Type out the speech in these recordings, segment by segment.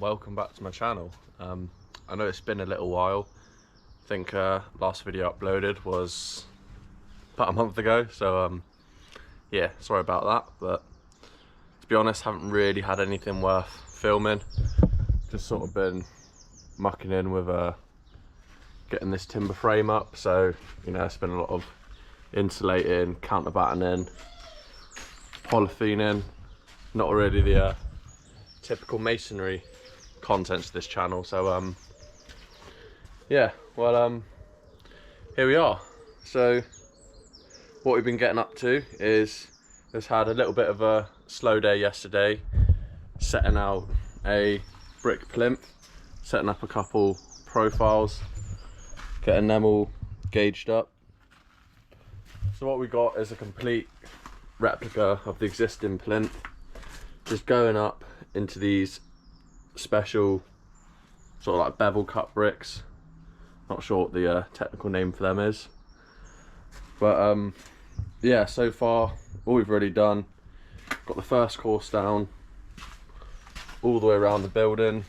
welcome back to my channel. I know it's been a little while. I think last video uploaded was about a month ago, so yeah, sorry about that, but to be honest, haven't really had anything worth filming. Just sort of been mucking in with getting this timber frame up, so you know, it's been a lot of insulating, counterbattening, polythene, not really the typical masonry contents to this channel. So yeah, well, here we are. So what we've been getting up to is just had a little bit of a slow day yesterday, setting out a brick plinth, setting up a couple profiles, getting them all gauged up. So what we got is a complete replica of the existing plinth, just going up into these special sort of like bevel cut bricks. Not sure what the technical name for them is, but yeah, so far all we've already done, got the first course down all the way around the building,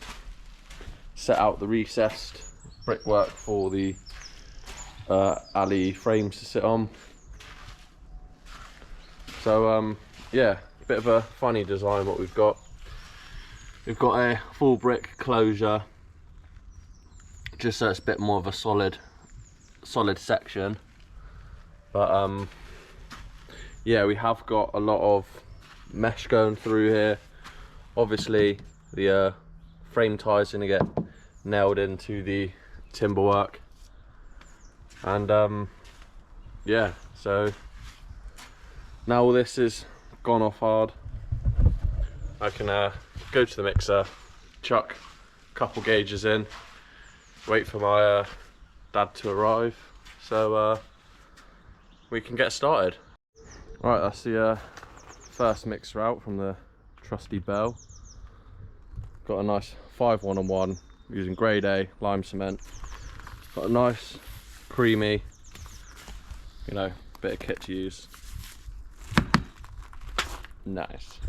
set out the recessed brickwork for the alley frames to sit on. So yeah, a bit of a funny design what we've got. We've got a full brick closure, just so it's a bit more of a solid section. But yeah, we have got a lot of mesh going through here. Obviously the frame ties are going to get nailed into the timber work, and yeah, so now all this is gone off hard, I can go to the mixer, chuck a couple gauges in, wait for my dad to arrive, so we can get started. Right, that's the first mixer out from the trusty Bell. Got a nice 5-1-on-1 using grade A lime cement. Got a nice creamy, you know, bit of kit to use. Nice.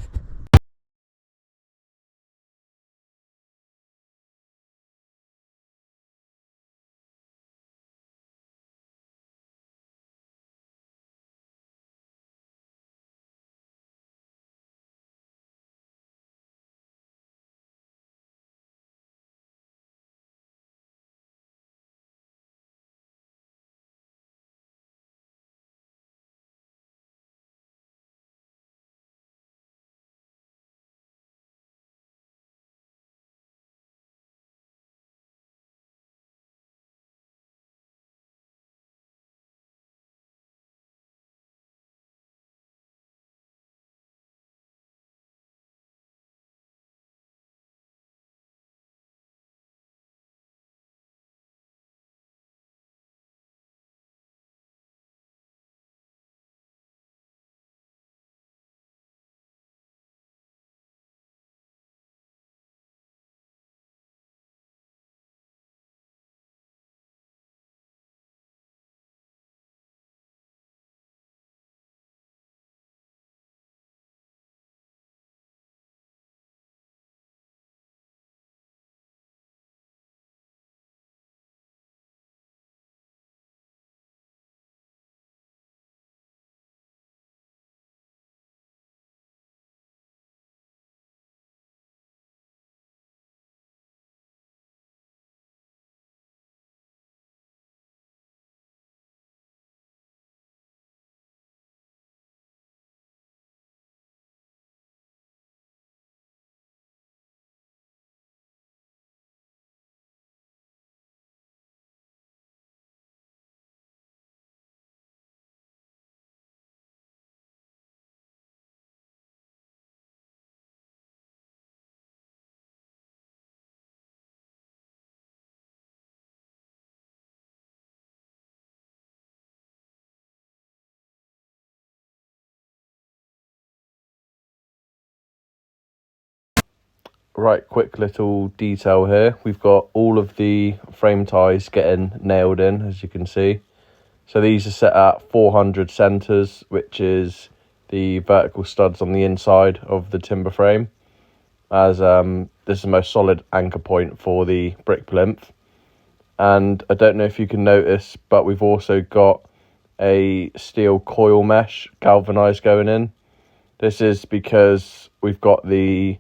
Right, quick little detail here. We've got all of the frame ties getting nailed in, as you can see. So these are set at 400 centres, which is the vertical studs on the inside of the timber frame. As this is the most solid anchor point for the brick plinth. And I don't know if you can notice, but we've also got a steel coil mesh galvanized going in. This is because we've got the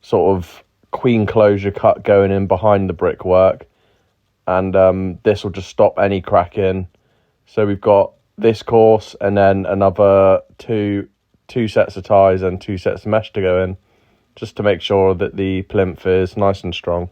sort of queen closure cut going in behind the brickwork, and this will just stop any cracking. So we've got this course and then another two sets of ties and 2 sets of mesh to go in, just to make sure that the plinth is nice and strong.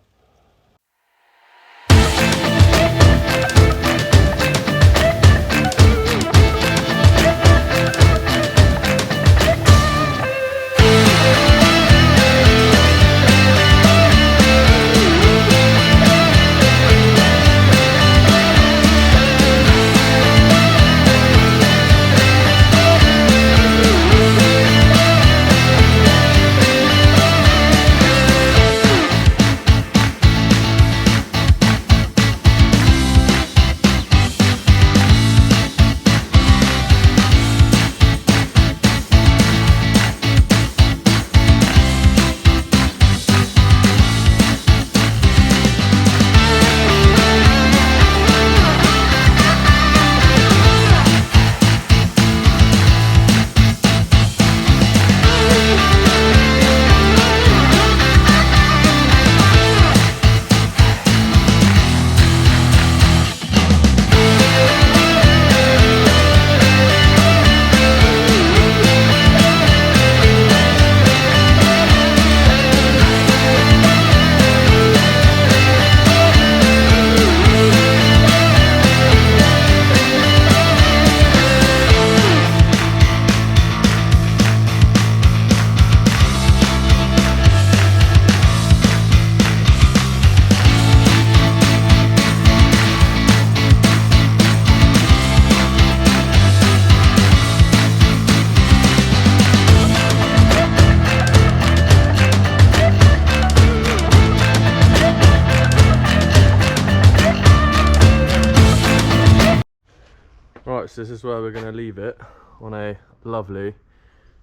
Right, so this is where we're going to leave it on a lovely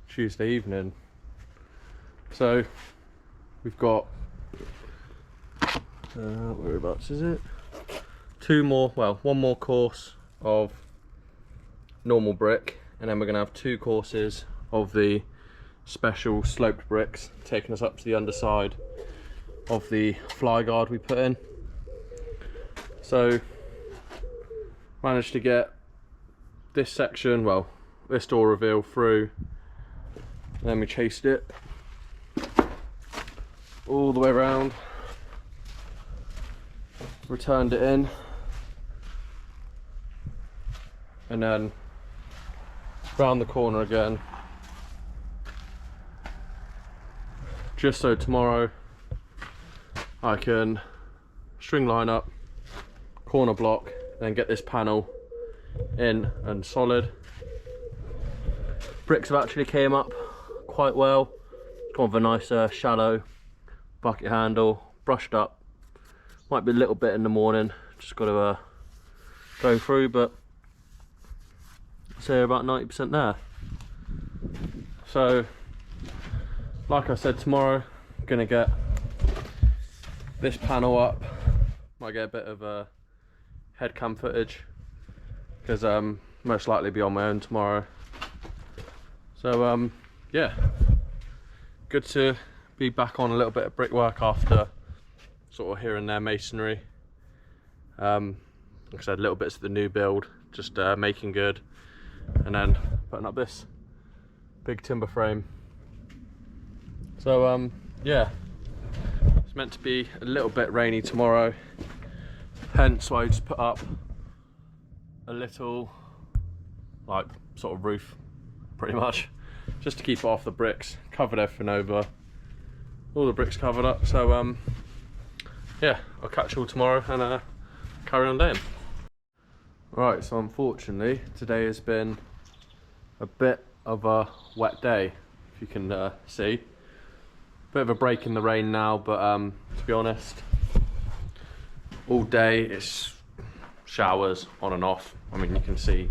Tuesday evening. So we've got, whereabouts is it? One more course of normal brick, and then we're going to have 2 courses of the special sloped bricks, taking us up to the underside of the fly guard we put in. So managed to get this section, this door reveal through, and then we chased it all the way around, returned it in, and then round the corner again, just so tomorrow I can string line up, corner block, then get this panel in and solid. Bricks have actually came up quite well. Kind of a nice shallow bucket handle, brushed up. Might be a little bit in the morning, just got to go through, but I'd say about 90% there. So like I said, tomorrow I'm gonna get this panel up. Might get a bit of head cam footage, because most likely be on my own tomorrow. So yeah, good to be back on a little bit of brickwork after sort of here and there masonry. Like I said, little bits of the new build, just making good, and then putting up this big timber frame. So yeah, it's meant to be a little bit rainy tomorrow, hence why I just put up a little sort of roof, pretty much, just to keep it off the bricks. Covered everything over, all the bricks covered up. So yeah, I'll catch you all tomorrow and carry on down. Right, so unfortunately today has been a bit of a wet day, if you can see. Bit of a break in the rain now, but to be honest, all day it's showers on and off. I mean, you can see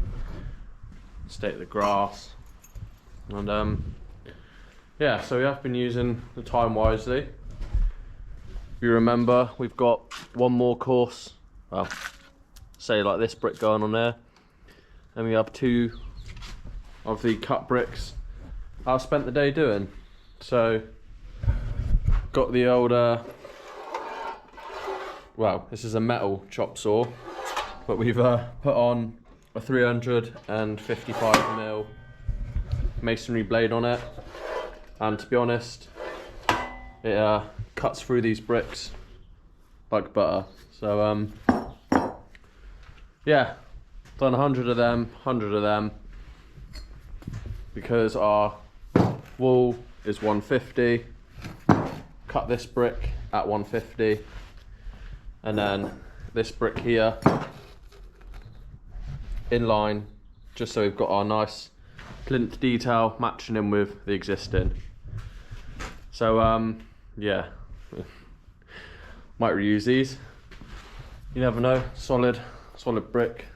the state of the grass, and yeah, so we have been using the time wisely. If you remember, we've got one more course, well, say like this brick going on there, and we have 2 of the cut bricks I've spent the day doing. So got the old well, this is a metal chop saw, but we've put on a 355mm masonry blade on it, and to be honest, it cuts through these bricks like butter. So yeah, done 100 of them, because our wall is 150. Cut this brick at 150, and then this brick here in line, just so we've got our nice plinth detail matching in with the existing. So yeah, might reuse these, you never know. Solid brick,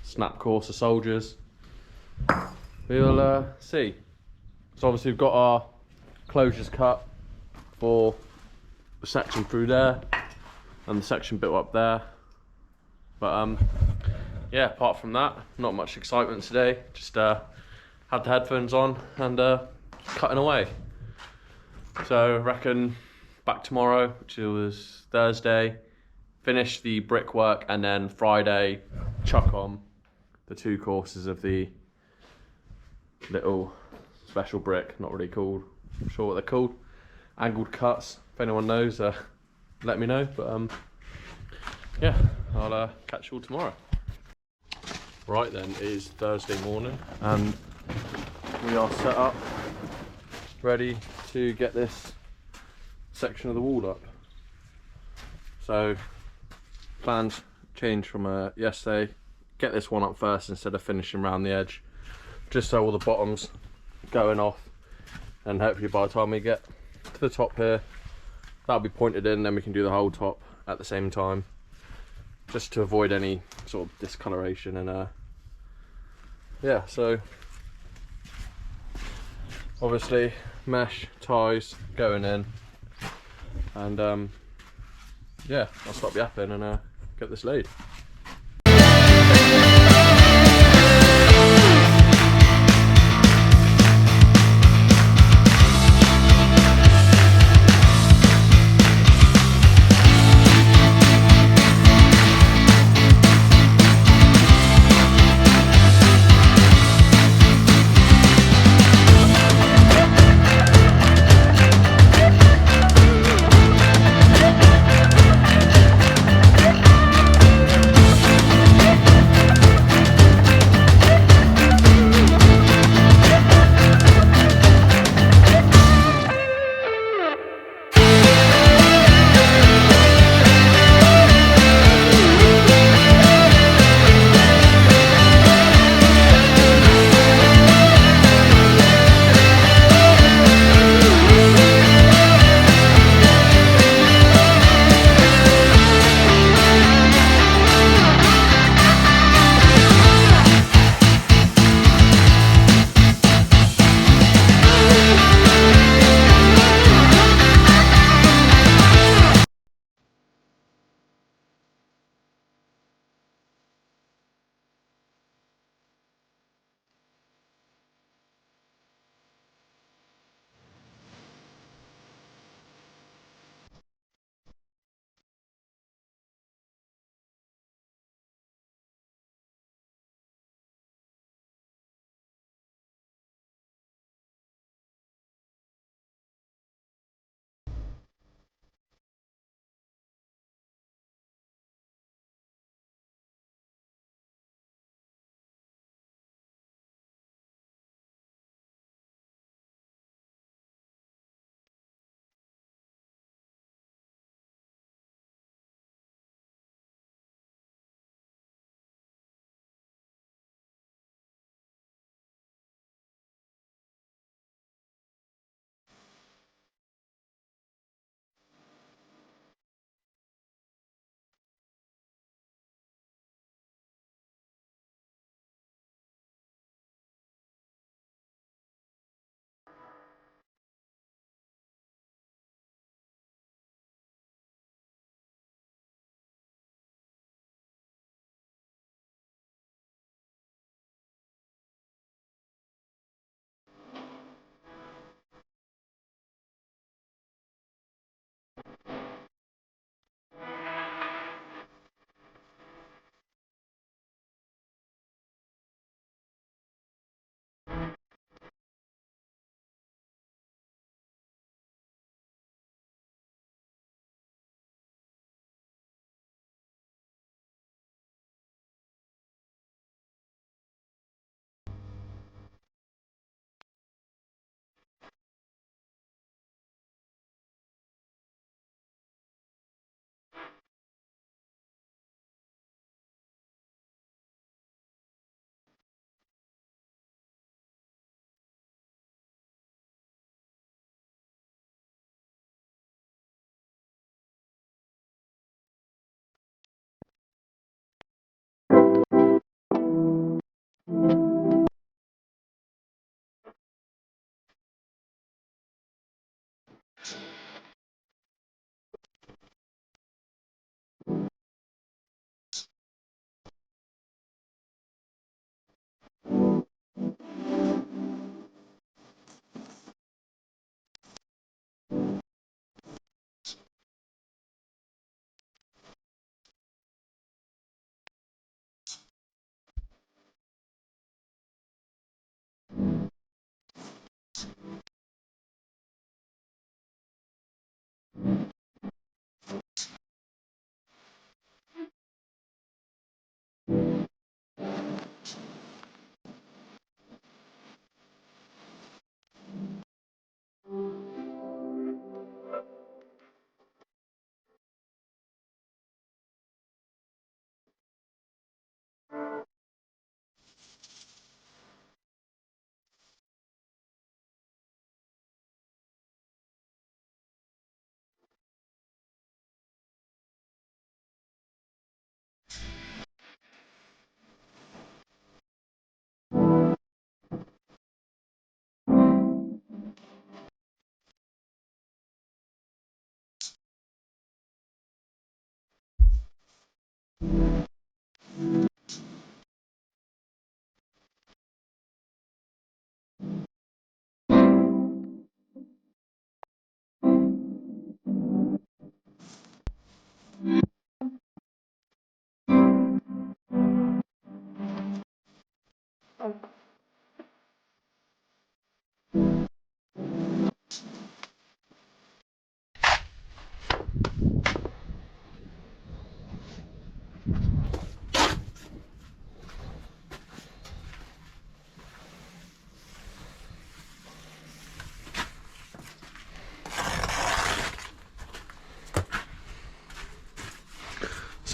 snap course of soldiers. We'll see. So obviously we've got our closures cut for the section through there and the section built up there, but yeah, apart from that, not much excitement today. Just had the headphones on and cutting away. So I reckon back tomorrow, which was Thursday, finish the brickwork, and then Friday chuck on the 2 courses of the little special brick, not really called, I'm sure what they're called, angled cuts. If anyone knows, let me know. But yeah, I'll catch you all tomorrow. Right then, it is Thursday morning and we are set up, ready to get this section of the wall up. So plans changed from yesterday. Get this one up first instead of finishing around the edge, just so all the bottoms going off, and hopefully by the time we get to the top here, that'll be pointed in, then we can do the whole top at the same time, just to avoid any sort of discoloration. And yeah, so obviously mesh ties going in, and yeah, I'll stop yapping and get this laid.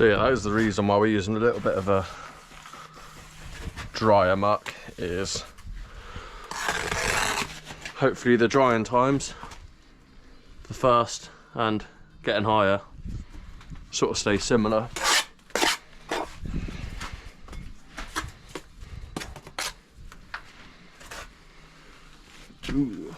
So yeah, that is the reason why we're using a little bit of a drier muck, is hopefully the drying times, the first and getting higher, sort of stay similar. Ooh.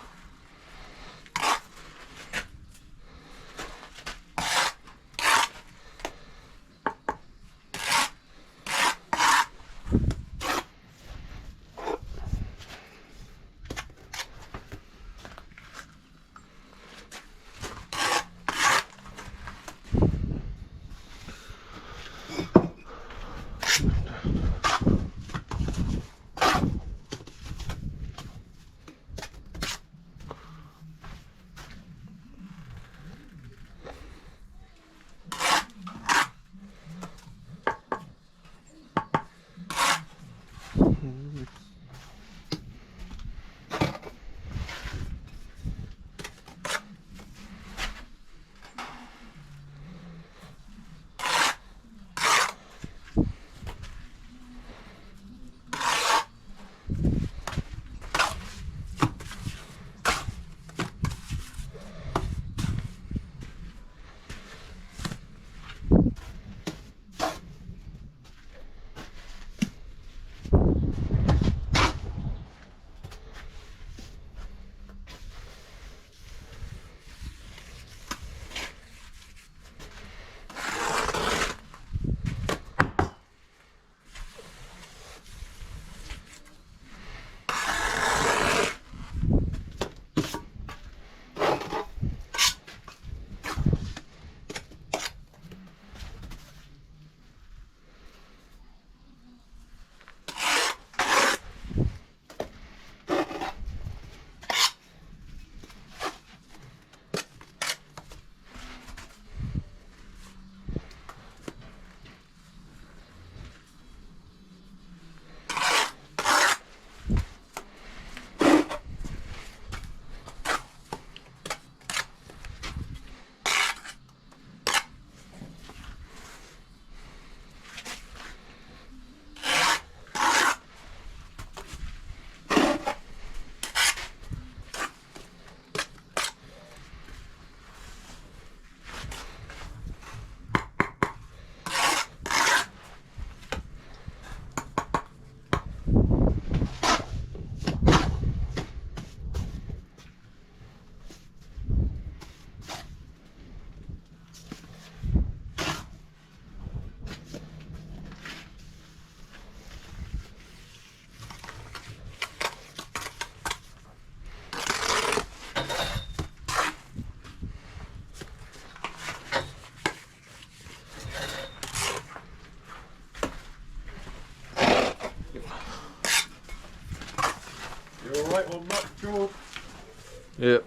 Yep.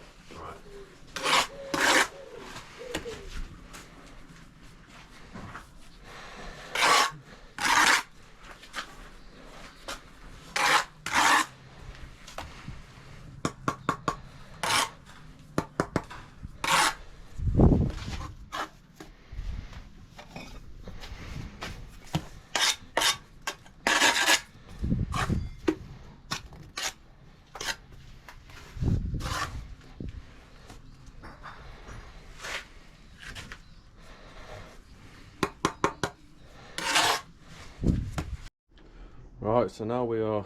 Right, so now we are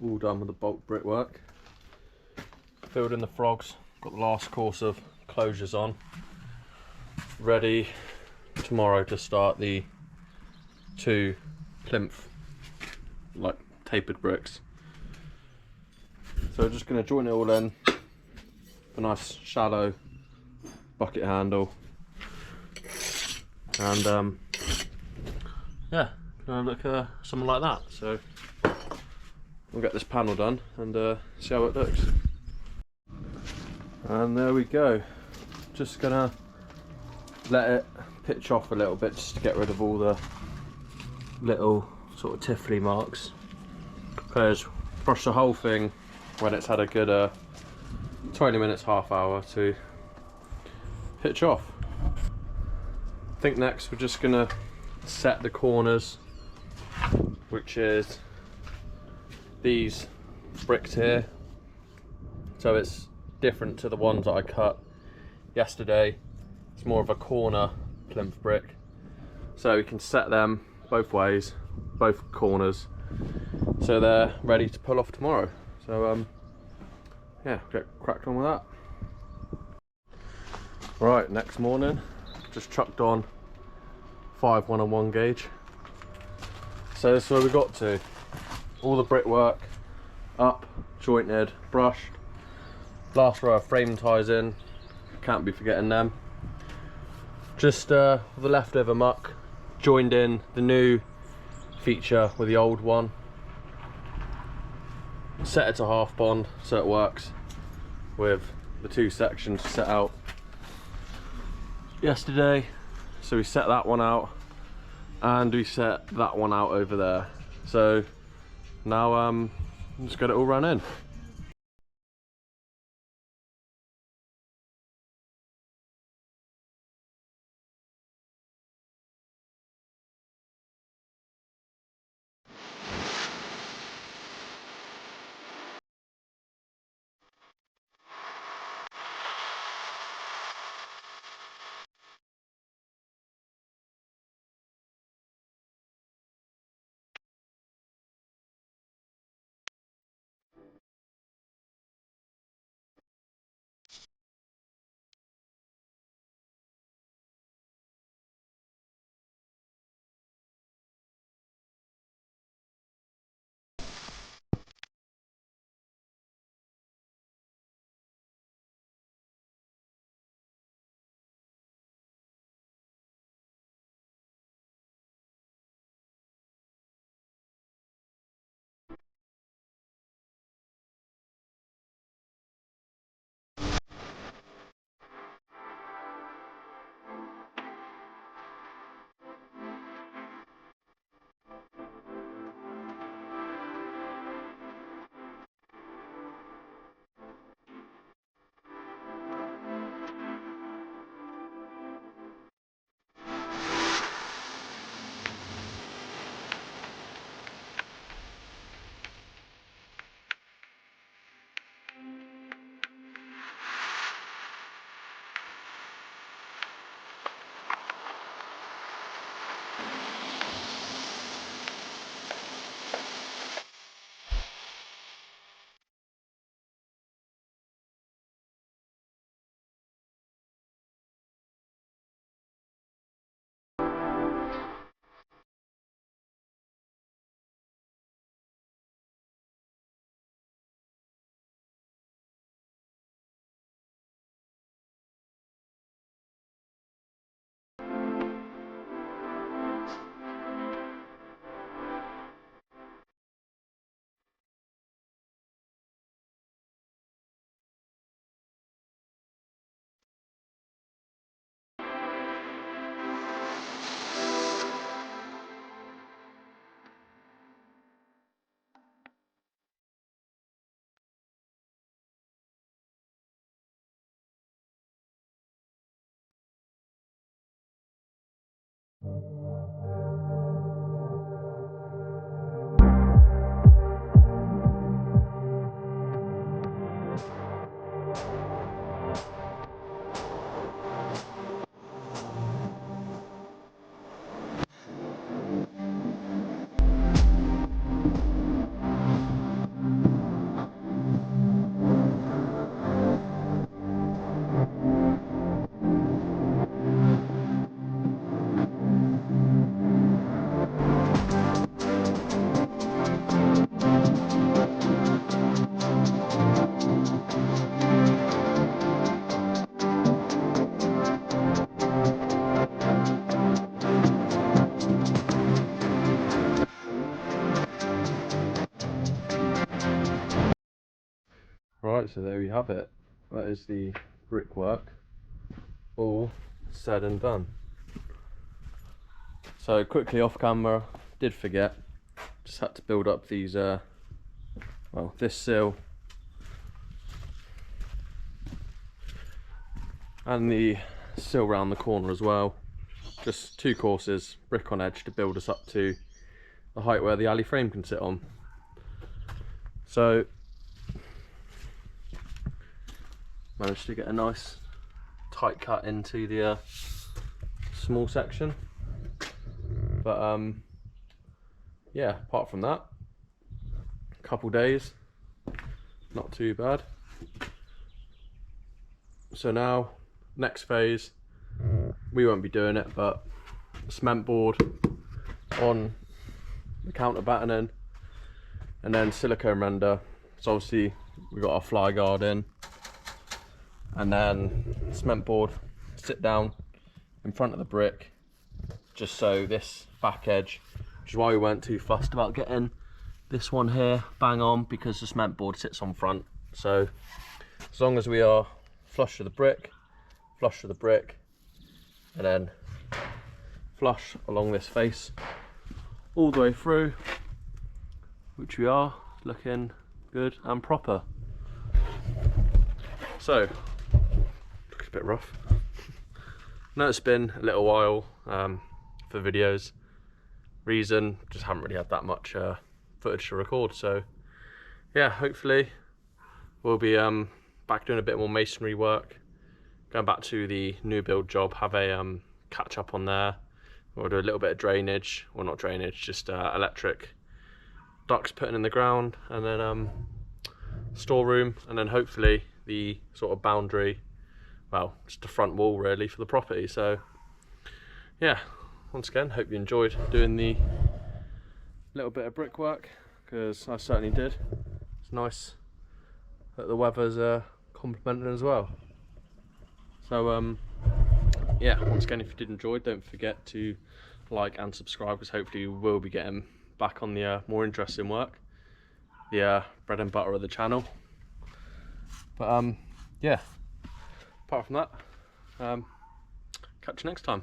all done with the bulk brickwork. Filled in the frogs, got the last course of closures on. Ready tomorrow to start the 2 plinth, like tapered bricks. So we're just going to join it all in. A nice shallow bucket handle. And yeah, gonna look something like that. So we'll get this panel done and see how it looks. And there we go. Just gonna let it pitch off a little bit just to get rid of all the little sort of tiffly marks. Because brush the whole thing when it's had a good 20 minutes, half hour to pitch off. I think next we're just gonna set the corners, which is these bricks here. So it's different to the ones that I cut yesterday. It's more of a corner plinth brick. So we can set them both ways, both corners, so they're ready to pull off tomorrow. So yeah, get cracked on with that. Right, next morning, just chucked on 5 1-on-1 gauge. So this is where we got to. All the brickwork up, jointed, brushed. Last row of frame ties in, can't be forgetting them. Just the leftover muck, joined in the new feature with the old one. Set it to half bond so it works with the 2 sections set out yesterday. So we set that one out and we set that one out over there. So now just got it all run in. Right, so there we have it. That is the brickwork all said and done. So quickly off camera, did forget, just had to build up these well, this sill and the sill round the corner as well. Just 2 courses, brick on edge, to build us up to the height where the alley frame can sit on. So managed to get a nice tight cut into the small section, but yeah, apart from that, a couple days, not too bad. So now next phase, we won't be doing it, but cement board on the counter battening, and then silicone render. So obviously we got our fly guard in, and then cement board sit down in front of the brick, just so this back edge, which is why we weren't too fussed about getting this one here bang on, because the cement board sits on front. So as long as we are flush with the brick, and then flush along this face all the way through, which we are, looking good and proper. So looks a bit rough. I know it's been a little while for videos. Reason, just haven't really had that much footage to record. So yeah, hopefully we'll be back doing a bit more masonry work, going back to the new build job, have a catch up on there. We'll do a little bit of drainage, well not drainage, just electric ducts putting in the ground, and then storeroom, and then hopefully the sort of boundary, well, just the front wall really for the property. So yeah, once again, hope you enjoyed doing the little bit of brickwork, because I certainly did. It's nice that the weather's complimenting as well. So yeah, once again, if you did enjoy, don't forget to like and subscribe, because hopefully we will be getting back on the more interesting work, the bread and butter of the channel. But yeah, apart from that, catch you next time.